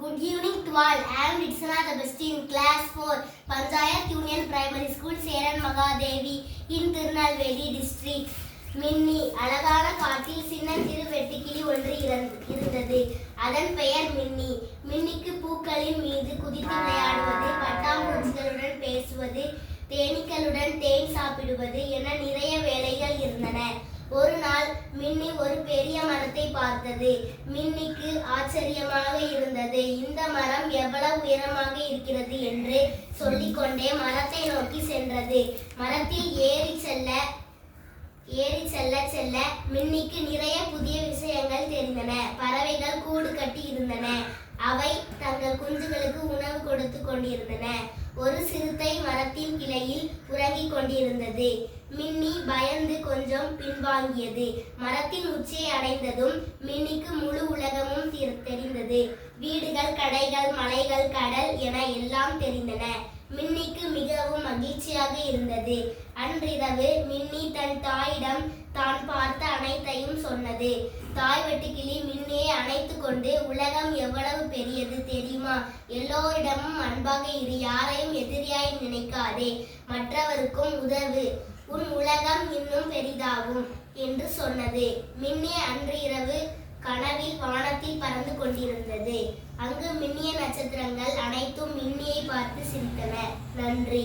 Good evening to all. I am Ritsana Tabasti in class 4, Panchayat Union Primary School, Seran Magadevi in Tirunelveli district. மின்னி அழகான காட்டில் சின்னஞ்சிறு வெட்டுக்கிளி ஒன்று இருந்தது. அதன் பெயர் மின்னி. மின்னிக்கு பூக்களின் மீது குதித்து விளையாடுவது, பட்டாம்பூச்சிகளுடன் பேசுவது, தேனீக்களுடன் தேன் சாப்பிடுவது என நிறைய வேலைகள் இருந்தன. ஒரு நாள் மின்னி ஒரு பெரிய மரத்தை பார்த்தது. மின்னிக்கு ஆச்சரியமாக இருந்தது. இந்த மரம் எவ்வளவு உயரமாக இருக்கிறது என்று சொல்லிக்கொண்டே மரத்தை நோக்கி சென்றது. மரத்தில் ஏறி செல்ல செல்ல மின்னிக்கு நிறைய புதிய விஷயங்கள் தெரிந்தன. பறவைகள் கூடு கட்டி இருந்தன. அவை தங்கள் குஞ்சுகளுக்கு உணவு கொடுத்து கொண்டிருந்தன. ஒரு சிறுத்தை மரத்தின் கிளையில் உறங்கிக் கொண்டிருந்தது. மின்னி பயந்து கொஞ்சம் பின்வாங்கியது. மரத்தின் உச்சியை அடைந்ததும் மின்னிக்கு முழு உலகமும் தெரிந்தது. வீடுகள், கடைகள், மலைகள், கடல் என எல்லாம் தெரிந்தன. மின்னிக்கு மிகவும் மகிழ்ச்சியாக இருந்தது. அன்றிரவு மின்னி தன் தாயிடம் தான் பார்த்த அனைத்தையும் சொன்னது. தாய் வெட்டுக்கிளி மின்னியை அணைத்து கொண்டு, உலகம் எவ்வளவு பெரியது தெரியுமா? எல்லோரிடமும் அன்பாக இரு, யாரையும் எதிரியாய் நினைக்காதே, மற்றவருக்கும் உதவு, உன் உலகம் இன்னும் பெரிதாகும் என்று சொன்னது. மின்னி அன்று இரவு கனவில் வானத்தில் பறந்து கொண்டிருந்தது. அங்கு மின்னிய நட்சத்திரங்கள் அனைத்தும் மின்னியை பார்த்து சிரித்தன. நன்றி.